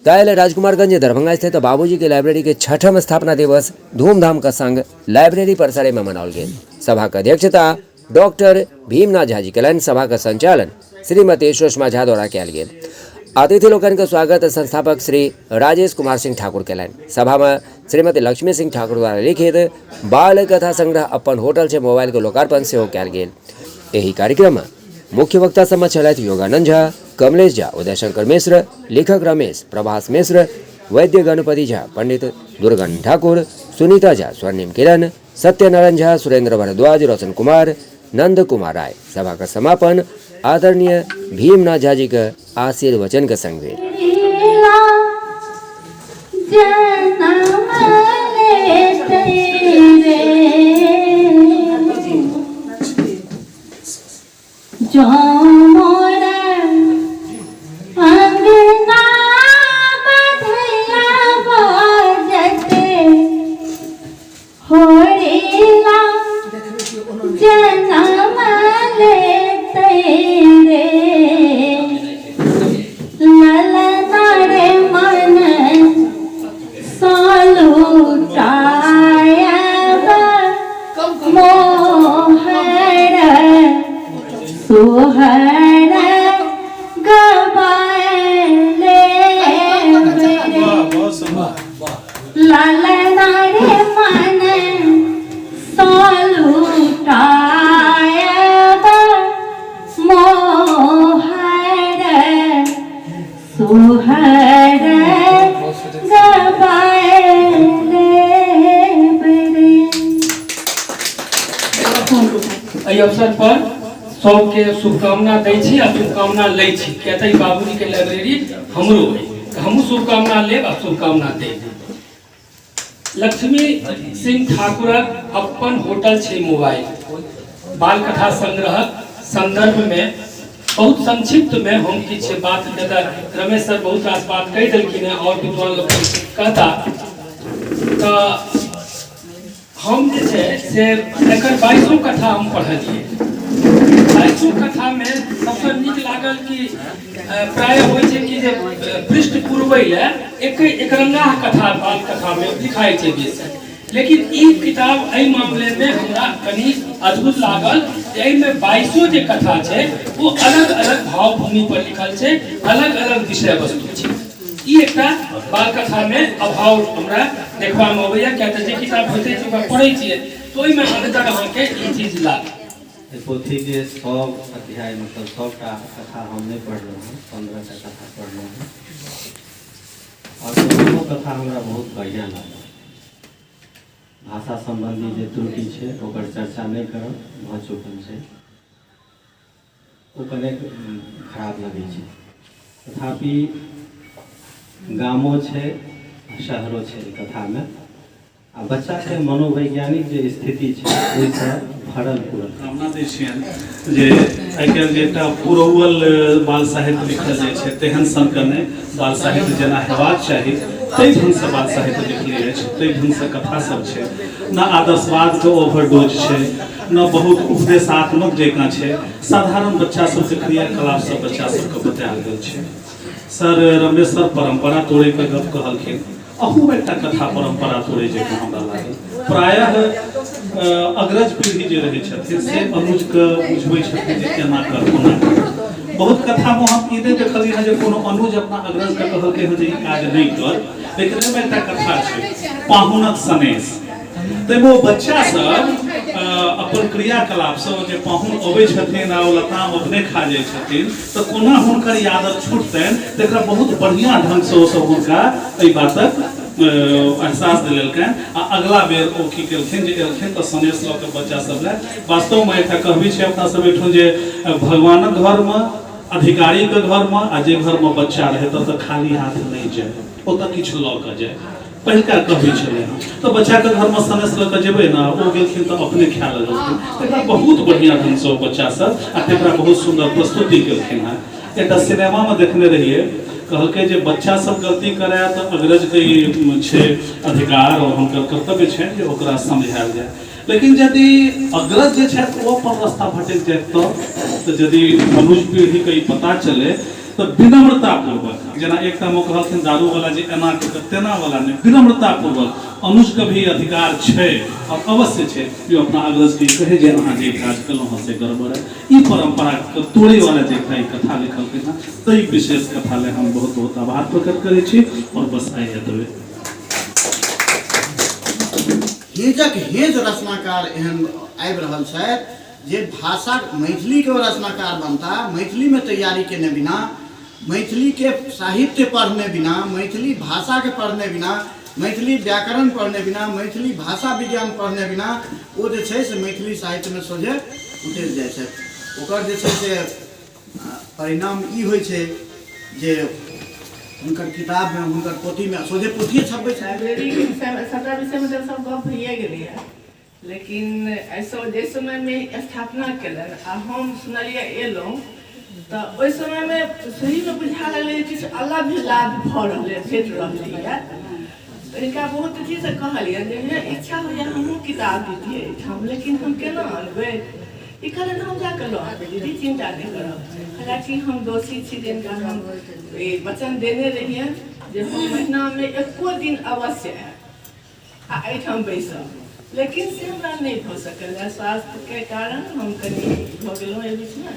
कायल राजकुमारगंज दरभंगा स्थित बाबूजी की लाइब्रेरी के 6ठम स्थापना दिवस धूमधाम का संग लाइब्रेरी परिसर में मनाओल गया। सभा का अध्यक्षता डॉक्टर भीमनाथ झा जी कलन, सभा का संचालन श्रीमती सुषमा झा द्वारा किया गया। अतिथि लोगन का स्वागत संस्थापक श्री राजेश कुमार सिंह ठाकुर कलन। सभा में श्रीमती लक्ष्मी सिंह ठाकुर द्वारा लिखित बाल कथा संग्रह अपन होटल से मोबाइल के लोकार्पण से किया गया। यही कार्यक्रम में मुख्य वक्ता समझ चलायत योगानंद झा, कमलेश झा, उदयशंकर मिश्र, लेखक रमेश, प्रभास मिश्र, वैद्य गणपति झा, पंडित दुर्गन ठाकुर, सुनीता झा, स्वर्णिम किरण, सत्यनारायण झा, सुरेंद्र भारद्वाज, रोशन कुमार, नंद कुमार राय। सभा का समापन आदरणीय भीमनाथ झा जी का आशीर्वचन का संग हुए। जो मोरा अंगना बधैया बाजते होरेला जनम लेते रे ललना रे मन सालूटाया मोहर सोहर गवाले लालना रे मन सालूटाया मोहर सोहर गवाले एहि अवसर पर सबके शुभकामना दै छी आ शुभकामना लै छी, किया तऽ बाबूजी के लाइब्रेरी हमरो है, हमहूँ शुभकामना लेब आ शुभकामना देब। लक्ष्मी सिंह ठाकुरक अपन होटल छै मोबाइल बाल कथा संग्रह संदर्भ में बहुत संक्षिप्त में हम किछ बात रमेश सर बहुत रास बात कह देलखिन है और विद्वान लोग कहता तो हम जे छै से एकर 22 कथा हम पढ़लिए। 22 कथा में सबसे नीक लागल कि प्राय होइ छै कि जे पृष्ठ पूर्वै ले एक रंगा कथा बाल कथा में दिखाई छै बेसी, लेकिन ई किताब एहि मामले में हमरा कनी अद्भुत लागल जे एहि में 22 जे कथा छै वो अलग अलग भाव भूमि पर लिखल छै, अलग अलग विषय वस्तु छै। ई एकटा बाल कथा में अभाव हमरा देखबा में अबैया, किया तऽ जे किताब होइते छै पढ़ै छियै तो ओहि में अंतर अहाँके ई चीज लागल। पोथी के 100 अध्याय मतलब 100टा कथा हम नहीं पढ़ रहे हैं, 15टा कथा पढ़ रहे हैं और दोनों कथा हमरा बहुत बढ़िया लागल। भाषा संबंधी जे त्रुटि है ओकर चर्चा नहीं करब भऽ चुकल छै, ओ कने खराब लगे छै। तथापि गामो छै शहरो छै कथा में आ बच्चा के मनोवैज्ञानिक जे स्थिति छै ओहिसँ भरल पूरल कामना दै छियनि जे आइ काल्हि जे एकटा पुरौल बाल साहित्य लिखल जाइ छै तेहन सनके नहि, बाल साहित्य जेना हेबाक चाही ताहि ढङ्गसँ बाल साहित्य लिखले अछि, ताहि ढङ्गसँ कथा सब छै। न आदर्शवादके ओवरडोज छै, न बहुत उपदेशात्मक जकाँ छै, साधारण बच्चा सबके क्रियाकलाप सब बच्चा सबके बतायल गेल छै। सर रमेश सर परंपरा तोड़ैके गप कहलखिन, अहू एकटा कथा परंपरा तोड़े जकाँ हमरा लागल। प्रायः अग्रज पीढ़ी जे रहै छथिन से अनुजके बुझबै छथिन जे केना कर कोना कर। बहुत कथा में हम ई नहि देखलियै हँ जे कोनो अनुज अपना अग्रजके कहलकै हँ जे ई काज नहि कर, लेकिन एहिमे एकटा कथा छै पाहुनक सनेश। ताहिमे ओ बच्चा सब अपन क्रियाकलाप से जे पाहुन अबै छथिन आ ओ लताम अपने खा जाइ छथिन तऽ कोना हुनकर आदत छूटतनि तकरा बहुत बढ़िया ढंग से ओ सब हुनका एहि बातक एहसास दिलेलकनि आ अगला बेर ओ की केलखिन जे एलखिन तऽ सनेश लऽ कऽ बच्चा सब लए। वास्तवमे एकटा कहबी छै अपना सब एहिठाम जे भगवानक घरमे, अधिकारीके घरमे आ जे घरमे बच्चा रहै तऽ खाली हाथ नहि जाय, ओतऽ किछु लऽ कऽ जाय। पहिलका कहबी छलै तो बच्चा के घर में सनेश लऽ कऽ जेबै ना, ओ गेलखिन तऽ अपने खाय लगलखिन। तकरा बहुत बढ़िया ढंग से बच्चा सब आ तकरा बहुत सुंदर प्रस्तुति केलखिन हँ। एकटा सिनेमा में देखने रहिए, कहलकै जे बच्चा सब गलती करे तो अग्रज के छै अधिकार और हुनकर कर्तव्य छै जे ओकरा समझायल जाय। लेकिन यदि अग्रज जे छै ओ अपन रास्ता भटक जाए तो यदि मनुष्य पीढ़ी के पता चले तो विनम्रता पूर्वक जना एकटा में कहलखिन दारू वाला जे एना के तेना वाला नहीं, विनम्रता पूर्वक अनुज के भी अधिकार छे और अवश्य छे जो अपना अग्रज के कहे जे अहाँ जे काज कलौ हँ से गड़बड़ है। ई परंपरा के तोड़े वाला जे एकटा कथा लिखलखिन हँ, तई विशेष कथा ले हम बहुत बहुत आभार प्रकट करै छी और बस आइ एतबे। हेजक हेज रचनाकार एहन आबि रहल छथि जे भाषा मैथिली के रचनाकार बनता, मैथिली में तैयारी केने बिना, मैथिली के साहित्य पढ़ने बिना, मैथिली भाषा के पढ़ने बिना, मैथिली व्याकरण पढ़ने बिना, मैथिली भाषा विज्ञान पढ़ने बिना वो जे छै से मैथिली साहित्य में सोझे उतरि जाइ छथि। ओकर जे छै से परिणाम ई होइ छै जे हुनकर किताब में, हुनकर पोथी में सोझे पोथिए छपबै छै। लाइब्रेरी के विषय में सबटा विषय में तो सब गप भइए गेलै है, लेकिन ऐसा जे समय में स्थापना केलन आ हम सुनलिए एलहुँ तऽ ओहि समय में सही में बुझा लगलै किछु अलग भी लाभ भऽ रहलै, भेट रहलै है। तो इनका बहुत अथी से कहलिए जे इच्छा होइए हमहूँ किताब दितियै एहिठाम, लेकिन हम केना अनबै, ई कारण हम जाके लऽ आबै, दीदी चिंता नहीं करब। हालांकि हम दोषी छी जिनका हम वचन देने रहिए जे हम महीना में एको दिन अवश्य आयब आ एहिठाम बैसब, लेकिन से हमरा नहीं भऽ सकल। स्वास्थ्य के कारण हम कनी भऽ गेलहुँ एहि बीच में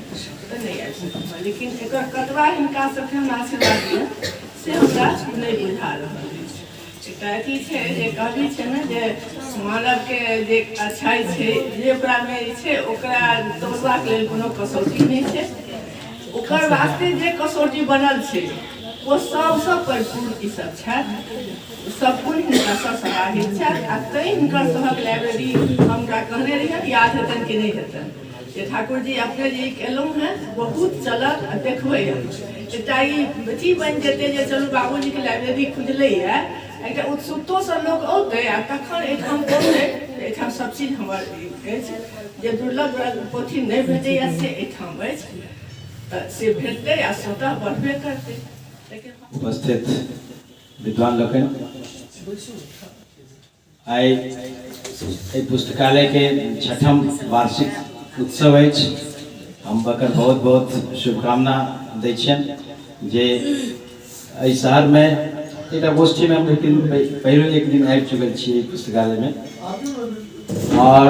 तऽ नहीं आबि सकलहुँ, लेकिन एकर कतबा हिनका सबके हम आशीर्वाद दिअ से हमरा नहीं बुझा रहल अछि। एकटा अथी छै जे कहबी छै ने जे मानव के जे अच्छाई छै जे ओकरा में छै ओकरा तोड़बाक लेल कोनो कसौटी नहीं छै, ओकर वास्ते जे कसौटी बनल छै वो सबसँ परिपूर्ण ई सब छथि, सभगुण हिनका सब सराहित छथि। आ तैँ हिनकर सभक लाइब्रेरी हमरा कहने रहियनि, याद हेतनि कि नहीं हेतनि, जे ठाकुर जी अपने जे केलहुँ हैं बहुत चलत आ देखबै। एकटा ई अथी बनि जेतै जे चलू बाबूजी के लाइब्रेरी खुजलै है, एकटा उत्सुकतो से लोग औतै आ तखन एहिठाम पढ़तै। एहिठाम सब चीज हमर अछि, जे दुर्लभ पोथी नहीं भेटैए से एहिठाम अछि, तऽ से भेटतै आ स्वतः बढ़बे करतै। उपस्थित विद्वान लोकन, आइ पुस्तकालय के 6म वार्षिक उत्सव अछि। हम बकर बहुत बहुत शुभकामना दै छियनि जे एहि शहर में एक गोष्ठी में हम पहले एक दिन आबि चुकल छी पुस्तकालय में, और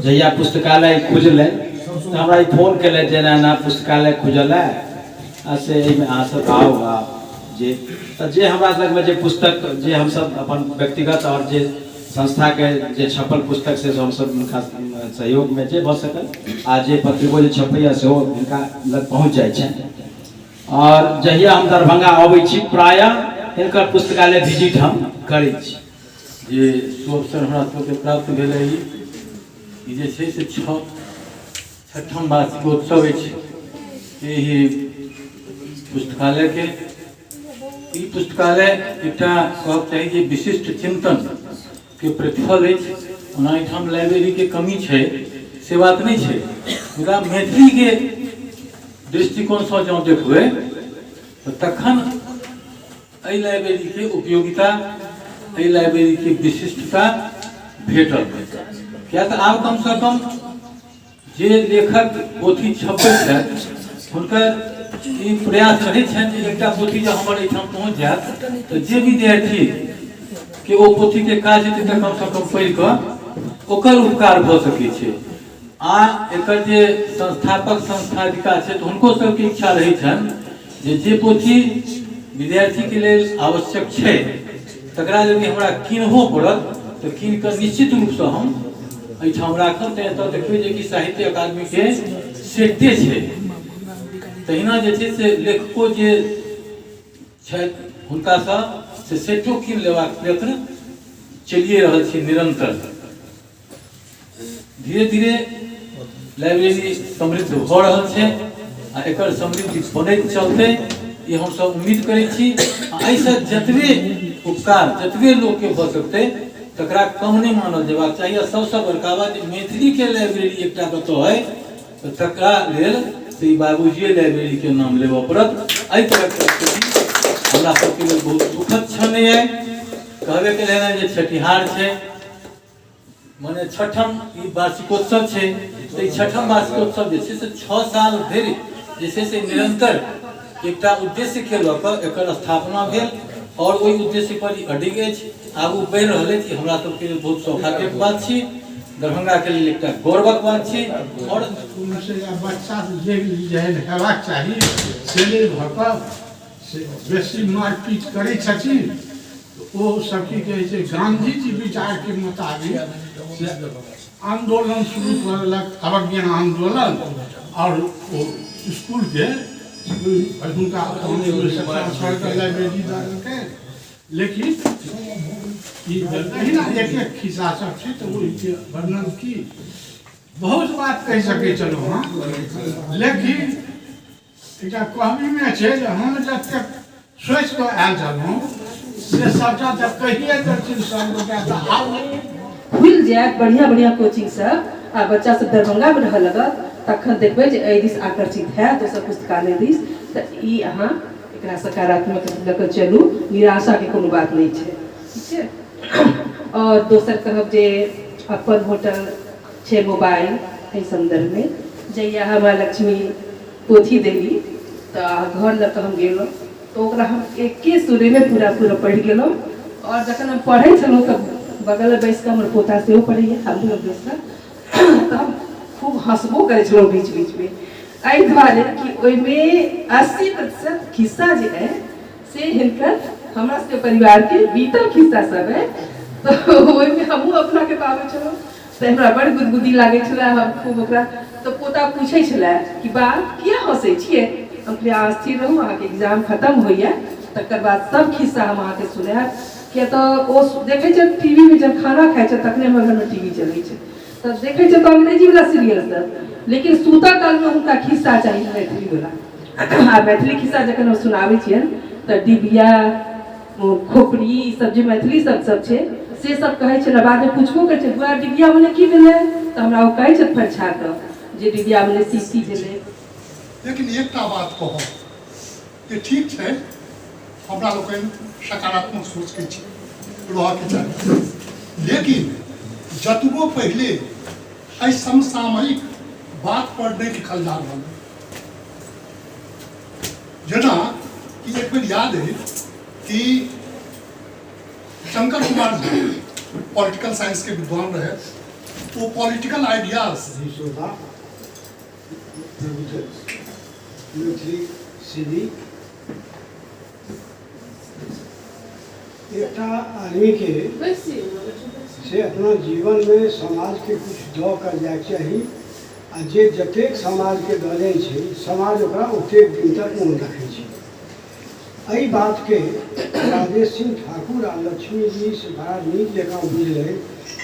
जहिया पुस्तकालय खुजलै तो हमरा फोन कल जे ना पुस्तकालय खुजल है से एहिमे अहाँ सब आउ आ जे हमरा लगमे जे पुस्तक जे हम सब अपन व्यक्तिगत और जे संस्था के जे छपल पुस्तक से हम सब हुनका सहयोग में जे भऽ सकल आ जे पत्रिको जे छपैया सेहो हुनका लग पहुँच जाइ छनि। और जहिया हम दरभंगा अबै छी प्रायः हिनकर पुस्तकालय विजिट हम करै छी। जे अवसर हमरा सबके प्राप्त भेलै ई जे छै से 6ठम वार्षिकोत्सव अछि एहि पुस्तकालय के। ई पुस्तकालय एकटा कहब चाही जे विशिष्ट चिंतन के प्रतिफल अछि। ओना एहिठाम लाइब्रेरी के कमी छै से बात नहीं छै, मुदा मैथिली के दृष्टिकोण से जँ देखबै तो तखन एहि लाइब्रेरी के उपयोगिता, एहि लाइब्रेरी के विशिष्टता भेटल। क्या तो आब कम से कम जे लेखक पोथी छपै छथि हुनकर ई प्रयास रहै छनि जे एकटा पोथी जँ हमर एहिठाम पहुँच जायत तऽ जे विद्यार्थी के ओ पोथी के काज हेतै तऽ कम से कम पढ़ि कऽ ओकर उपकार भऽ सकै छै। आ एकर जे संस्थापक संस्थापिका छै तऽ हुनको सबके इच्छा रहै छनि जे पोथी विद्यार्थी के लेल आवश्यक छै तकरा यदि हमरा कीनहो पड़त तऽ कीन कऽ निश्चित रूप से हम एहिठाम राखब। तैं तऽ देखबै जे कि साहित्य अकादमी के सेटे छै, तहिना जे छै से लेखको जे छथि हुनका से सेटो कीन लेबाक प्रयत्न चलिए रहल छै निरंतर। धीरे धीरे लाइब्रेरी समृद्ध भऽ रहल छै आ एकर समृद्धि बनैत चलतै ई हम सब उम्मीद करै छी। एहिसँ जतबे उपकार जतबे लोक के भऽ सकतै तकरा कम नहीं मानल जेबाक चाही। सबसे बड़का बात मैथिली के लाइब्रेरी एकटा कतौ है तो तकरा लेल से बाबूजी लाइब्रेरी के नाम लेबऽ पड़त। एहि तरह के हमरा सबके लेल बहुत दुखद क्षण है। कहबे केलनि जे छठिहार छै माने 6ठम ई वार्षिकोत्सव छै, तो 6ठम वार्षिकोत्सव जे छै से 6 साल धरि जे छै से निरंतर एकटा उद्देश्य के लऽ कऽ एकर स्थापना भेल और ओहि उद्देश्य पर ई अडिग अछि, आगू बढ़ि रहल अछि। ई हमरा सबके लेल बहुत सौभाग्यक बात छी, दरभंगा के लेल एकटा गौरवक बात छी। और बच्चा जे हेबाक चाही से नहि भऽ कऽ से बेसी मारपीट करै छथिन। ओ सब की कहै छै, गांधी जी विचार के मुताबिक से आंदोलन शुरू करलक, अवज्ञा आंदोलन, और ओ स्कूल के हुनका लाइब्रेरी देलकै। लेकिन एक खिस्सा सब छै तऽ ओहिके वर्णन की बहुत बात कहि सकै छलहुँ हँ, लेकिन एकटा कहबीमे छै जे हम जतेक सोचि कऽ आयल छलहुँ से सबटा तऽ कहिए देथिन सब गोटा। तऽ आब खुलि जायत बढ़िया बढ़िया कोचिंग सब आ बच्चा सब दरभंगा में रह लगत, तखन देखबै जे एहि दिस आकर्षित हैत ओ सब पुस्तकालय दिस। तऽ ई अहाँ एकरा सकारात्मक लऽ कऽ चलू, निराशा के कोनो बात नहीं छै, ठीक छै। और दोसर कहब जे अपन होटल छै मोबाइल एहि संदर्भ में, जहिया हमरा लक्ष्मी पोथी देली तऽ घर लऽ कऽ हम गेलहुँ तऽ ओकरा हम एके सुरे में पूरा पढ़ि गेलहुँ। और जखन हम पढ़ै छलहुँ तऽ बगल में बैस कऽ हमर पोता सेहो पढ़ैए, हम लोग बैस कऽ तऽ हम खूब हंसबो करै छलहुँ बीच बीच में, एहि दुआरे कि ओहिमे 80% खिस्सा जे है से हिनकर हमरा सबके परिवार के बीतल खिस्सा सब है। तो ओहिमे हमहूँ अपना के पाबै छलहुँ तऽ हमरा बड़ गुदगुदी लागै छलै। हम खूब ओकरा तऽ पोता पूछै छलै कि बा किया हंसै छियै। हम कहलियै अहाँ स्थिर रहू, अहाँके एग्जाम खत्म होइए तकर बाद सब खिस्सा हम अहाँके सुनायब। किया तऽ ओ देखै छै टीवी में जब खाना खाइ छै तखने हमर घरमे टीवी चलै छै, तऽ देखै छै तऽ अंग्रेजी वाला सीरियल सब, लेकिन सूता काल में हुनका खिस्सा चाहिए मैथिली वाला। आ मैथिली खिस्सा जखन हम सुनाबै छियनि तऽ डिबिया खोपड़ी ई सब जे मैथिली सब छै से सब कहै छै। बाद में पूछबो करै छै बुआ डिबिया मने की भेलै, तऽ हमरा ओ कहै छै फरछा कऽ जे डिबिया मने सीसी भेलै। लेकिन एकटा बात कहब जे ठीक छै, हमरा लोकनि सकारात्मक सोच के छी रहऽके चाही, लेकिन जतबो पहले एहि समसामयिक बात पर नहीं लिखल जा रहा है। जेना कि एक बेर याद है कि शंकर कुमार जी पॉलिटिकल साइंस के विद्वान रहे, वो पॉलिटिकल आइडियाज एक आदमी के से अपना जीवन में समाज के कुछ दऽ कर जाए चाहिए, आ जे जतेक समाज के दले छै समाज ओकरा ओतेक दिन तक मोन रखे छै। एहि बात के राजेश सिंह ठाकुर आ लक्ष्मी जी से बड़ा नीक जकाँ बुझले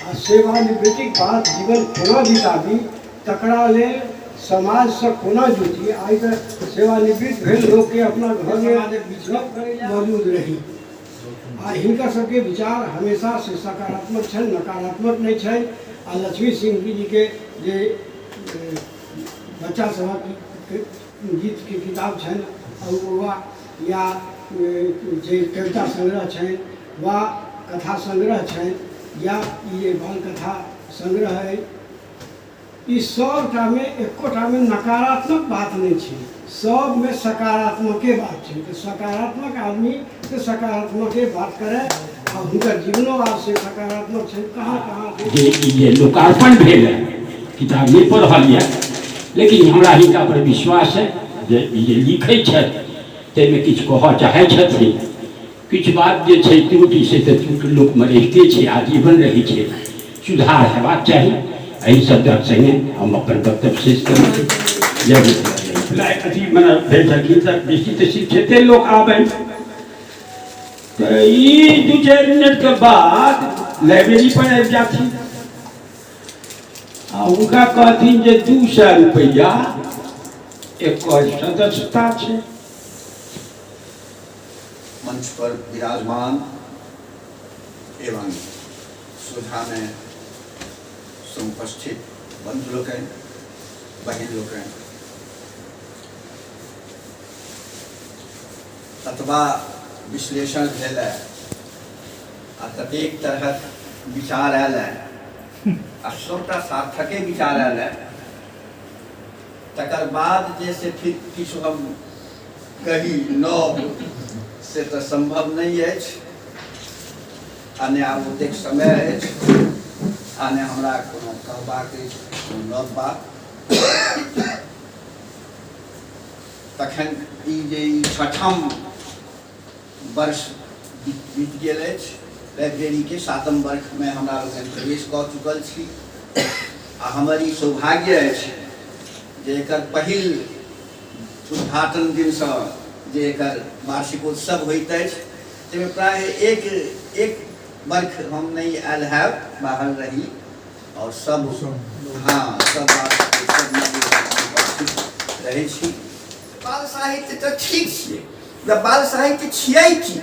आ सेवानिवृत्तिक बाद जीवन कोना बिताबी तकरा लेल समाज से कोना जुटी। आई तऽ सेवानिवृत्त भेल लोग के अपना घर में मौजूद रही आ हिनकर सबके विचार हमेशा से सकारात्मक छन, नकारात्मक नहीं छन। आ लक्ष्मी सिंह जी के जे बच्चा सबक गीत के किताब छन वा या जे कविता संग्रह छन वा कथा संग्रह छन या ये बाल कथा संग्रह है, इस सबटा में एकोटा में नकारात्मक बात नहीं है, सब में सकारात्मके बात है। तो सकारात्मक आदमी तो सकारात्मके बात करे और उनका जीवनो आज से सकारात्मक है। कहाँ ये लोकार्पण भेल है, किताब नहीं पढ़ल है, लेकिन हमरा हिनका पर विश्वास है जे ये लिखै छथि ताहिमे किछु कहऽ चाहै छथिन। किछु बात जे छै त्रुटि से तऽ त्रुटि लोकमे रहिते छै, आजीवन रहै छै, सुधार हेबाक चाही। एहि शब्दक संगे हम अपन वक्तव्य शेष करै छी। अथी मने भेल छलखिन तऽ निश्चित शिक्षिते लोक आबनि तऽ ई 2-4 मिनट के बाद लाइब्रेरी पर आबि जाथिन आ उनका कहथिन जे 200 रुपया एकर सदस्यता छै। मंच पर विराजमान एवं सुधा में समुपस्थित बंधु लोकनि, बहिन लोकनि, ततबा विश्लेषण भेल आ ततेक तरहक विचार आयल आ सबटा सार्थके विचार आयल। तकर बाद जे से फिर किछु हम कही नव से तो संभव नहीं है। आने आब ओतेक समय है आने हमरा कोनो कहबाक नव बात तखन ई जे छठम वर्ष बीत गेल अछि लाइब्रेरी के 7म वर्ष में हमरा लोकनि प्रवेश कऽ चुकल छी आ हमर ई सौभाग्य अछि जे एकर पहिल उद्घाटन दिनसँ जे एकर वार्षिकोत्सव होइत अछि ताहिमे प्राय एक वर्ष हम नहीं आयल है बाहर रही और सब हाँ सब रहे छी। बाल साहित्य तो ठीक छे बाल साहित्य छियै कि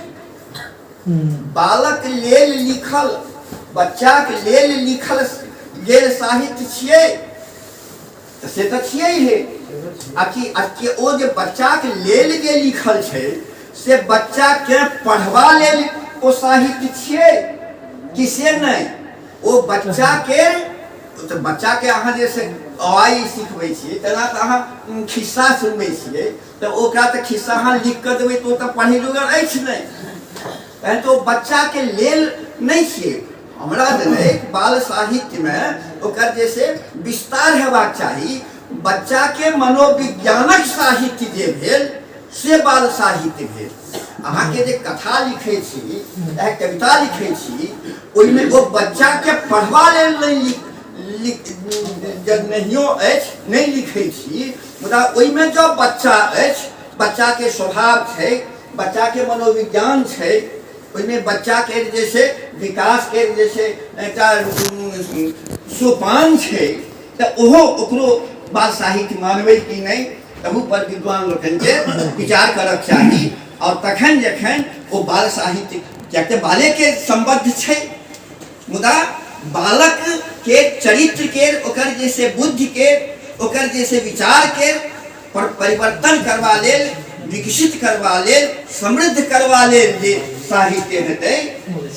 बालक लेल लिखल बच्चा के लेल लिखल गेल साहित्य छियै से तो छियै हे आकि ओ जे बच्चा के लेल जे लिखल छै से बच्चा के पढ़वा लेल ओ साहित्य छियै कि से नहीं ओ बच्चा के तो बच्चा के अहाँ जैसे अवाई सिखबै छियै तेना तऽ अहाँ खिस्सा सुनबै छियै तऽ ओकरा तऽ खिस्सा अहाँ लिख कऽ देबै तऽ ओ तऽ पढ़ै जोगर अछि नहि तहन तो बच्चा के लेल नहीं छियै। हमरा देने बाल साहित्य में ओकर जैसे विस्तार हेबाक चाही बच्चा के मनोविज्ञानक साहित्य जे भेल से बाल साहित्य भेल। अहाँ के जे कथा लिखै छी कविता लिखै छी ओहिमे ओ बच्चा के पढ़वा लेल नहीं लिखै छी मुदा ओहिमे जो बच्चा अछि बच्चा के स्वभाव छै बच्चा के मनोविज्ञान छै ओहिमे बच्चा के जैसे विकास के जैसे एकटा सोपान छै तऽ ओहो ओकरो बाल साहित्य मानबै कि नहीं तहू पर विद्वान लोकनि के विचार करक चाही और तखन जखन ओ बाल साहित्य कियाकि बाले के संबद्ध छै मुदा बालक के चरित्र के ओकर जैसे बुद्धि के ओकर जैसे विचार के परिवर्तन करवा लेल विकसित करवा लेल समृद्ध करवा लेल जे साहित्य हेतै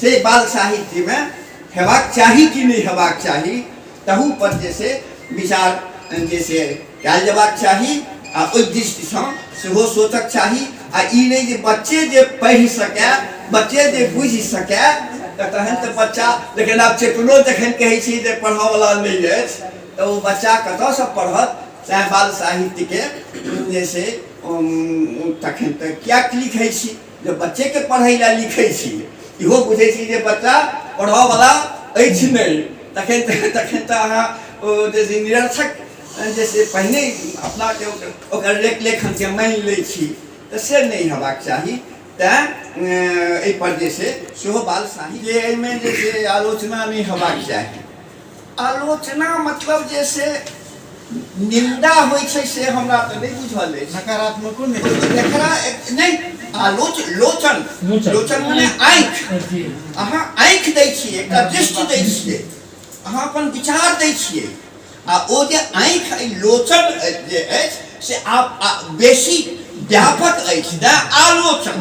से बाल साहित्य में हेबाक चाही कि नहीं हेबाक चाही तहू पर जैसे विचार जैसे कयल जेबाक चाही आ ओहि दृष्टिसँ सेहो सोचक चाही आ ई नहीं जे बच्चे जे पढ़ि सकै बच्चे जे बुझि सकै तहन तऽ बच्चा लेकिन आब चेतनो जखन कहै छी जे पढ़ऽवला नहीं अछि तऽ ओ बच्चा कतऽसँ पढ़त चाहे बाल साहित्य के जैसे तखन तऽ किएक लिखै छी जे बच्चे के पढ़ै लए लिखै छी इहो बुझै छी जे बच्चा पढ़ऽवला अछि नहीं तखन तऽ अहाँ जैसे निरर्थक जैसे पहले अपना के ओकर लेखन के मान लै छी तऽ से नहीं हेबाक चाही तैं पर जैसे सेहो बाल साहित्य एहिमे जैसे आलोचना नहीं हेबाक चाही। आलोचना मतलब जैसे निंदा होइ छै से हमरा तऽ नहीं बुझल अछि नकारात्मको नहीं लोचन माने आँखि अहाँ आँखि दै छियै एकटा दृष्टि दै छियै अहाँ अपन विचार दै छियै आ ओ जे आँखि लोचन जे अछि से आप बेसी व्यापक अछि ने आलोचन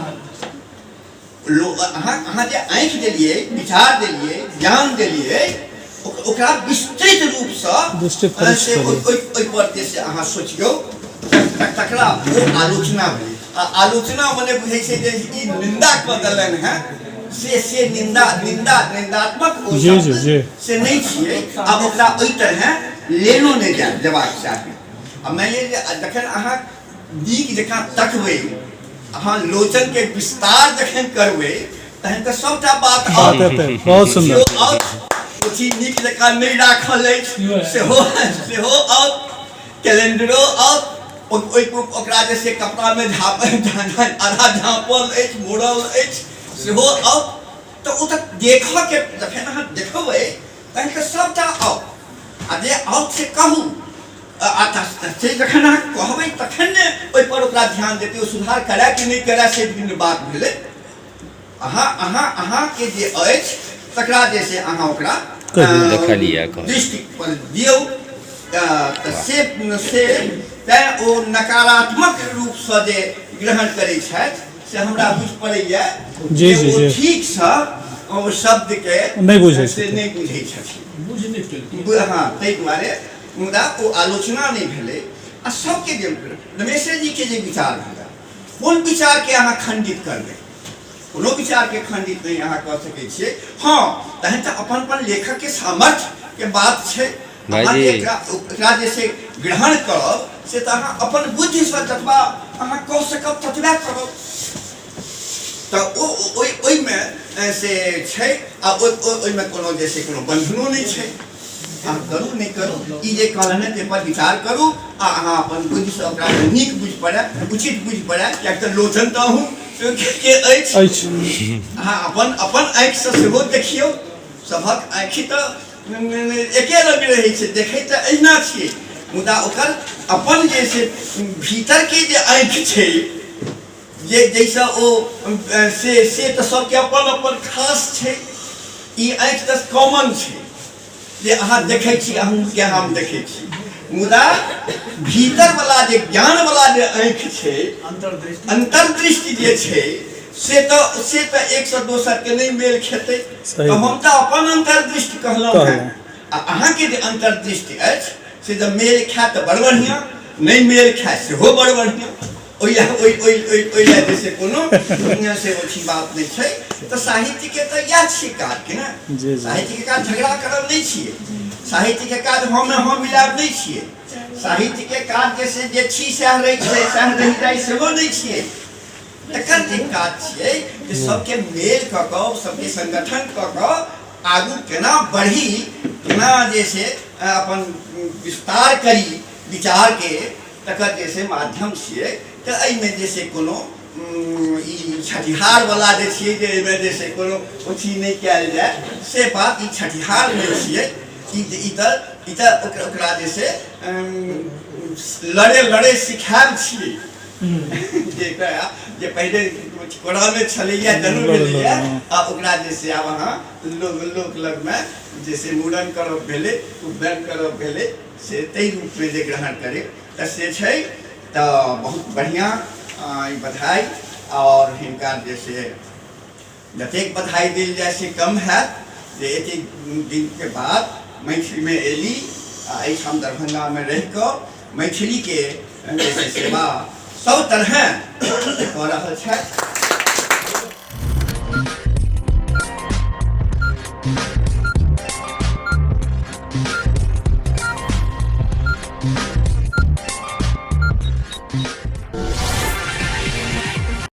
अहाँ जे आँखि देलियै विचार देलियै ज्ञान देलियै ओकरा विस्तृत रूपसँ से ओहि पर जे से अहाँ सोचियौ तकरा ओ आलोचना भेलै आ आलोचना मने बुझै छै जे ई निंदा कऽ देलनि हैं से निंदात्मक ओ शब्द से नहीं छियै आब ओकरा ओहि तरह लेनो नहीं जेबाक चाही। आ मानि लिअ जे जखन अहाँ नीक जकाँ तकबै अहाँ लोचन के विस्तार जखन करबै तहन तऽ सबटा बात बहुत सुंदर चीज नीक जकाँ नहीं राखल अछि सेहो आउट कैलेंडरो आउट ओकरा जैसे कपड़ा में आधा झाँपल अछि मोड़ल अछि सेहो आउट तऽ ओ तऽ देखऽ के जखन अहाँ देखबै तहन तऽ सबटा आउट आ जे आउट से कहू से जखन अहाँ कहबै तखन ने ओहि पर ओकरा ध्यान देतै ओ सुधार करै कि नहीं करै से भिन्न बात भेलै। अहाँ के जे अछि तकरा जैसे अहाँ ओकरा दृष्टि पर दियौ से तैं ओ नकारात्मक रूपसँ जे ग्रहण करै छथि से हमरा बुझि पड़ैया जे ओ ठीकसँ ओ शब्द के नहीं बुझै छथिन हाँ ताहि दुआरे मुदा ओ आलोचना नहीं भेलै आ सबके जे रमेश जी के जे विचार भेलै कोन विचार के अहाँ खंडित करबै, कोनो विचार के खंडित नहीं अहाँ कह सकै छियै। हाँ तहन तऽ अपन अपन लेखक के सामर्थ्य के बात छै, अहाँ एकरा जे से ग्रहण करब से तऽ अहाँ अपन बुद्धि से जतबा अहाँ कह सकब ततबे करब। तऽ ओहिमे से छै आ ओहिमे कोनो जे से कोनो बंधनो नहि छै, अहाँ करू नहि करू, ई जे कहलनि ताहि पर विचार करू आ अहाँ अपन बुद्धि से ओकरा नीक बुझि पड़ै, उचित बुझि पड़ै, किएक तऽ लोचन तऽ अहूँ के अछि, अहाँ अपन अपन आँखि से सेहो देखियौ, सभक आँखि तऽ एके रंग रहै छै, देखै तऽ अहिना छियै, मुदा ओकर अपन जे से भीतर के जे आँखि छै जे जैसा ओ से तऽ सबके अपन अपन खास छै, ई आँखि तऽ कॉमन छै जे अहाँ देखै छी, अहूँके हम देखै छी, मुदा भीतर वाला जे ज्ञान वाला जे आँखि छै, अंतर्दृष्टि जे छै से तऽ एक से दोसर के नहीं मेल खेतै। तो हम तो अपन अंतर्दृष्टि कहलहुँ हैं, आ अहाँके जे अंतर्दृष्टि अछि से जब मेल खाय तऽ बड़ बढ़िया, नहीं मेल खाय सेहो बड़ बढ़िया, ओइला जैसे कोनो से अच्छी बात नहीं छै। तो साहित्य के तो यह छियै काज के ना, साहित्य के काज झगड़ा करब नहीं छियै, साहित्य के काज हम मिलाब नहीं छियै, साहित्य के काज जैसे जे छी सएह रहि छै सएह रहि जाइ सेहो नहीं छियै, तकर जे काज छियै जे सबके मेल कऽ कऽ सबके संगठन कऽ कऽ आगू केना बढ़ी, केना जैसे अपन विस्तार करी विचार के, तकर जैसे माध्यम छियै। तो एहिमे जैसे कोनो ई छठिहार वाला जे छियै जे एहिमे जैसे कोनो अथी नहीं कयल जाय से बात, ई छठिहार नहि छियै, ई तऽ ओकरा जैसे लड़े सिखायल छियै, जे पहले कोरामे छलैया जन्म भेलैया आ ओकरा जैसे आब अहाँ लोक लगमे जैसे मूड़न करब भेलै, उपनयन करब भेलै, से ताहि रूपमे जे ग्रहण करे तऽ से छै। तो बहुत बढ़िया बधाई, और हिनका जैसे जतेक बधाई दिल जाए से कम है जे एतेक दिन के बाद मैथिली में एली आ एहिठाम दरभंगा में रह कऽ मैथिली के जैसे सेवा सब तरह कऽ रहल छथि।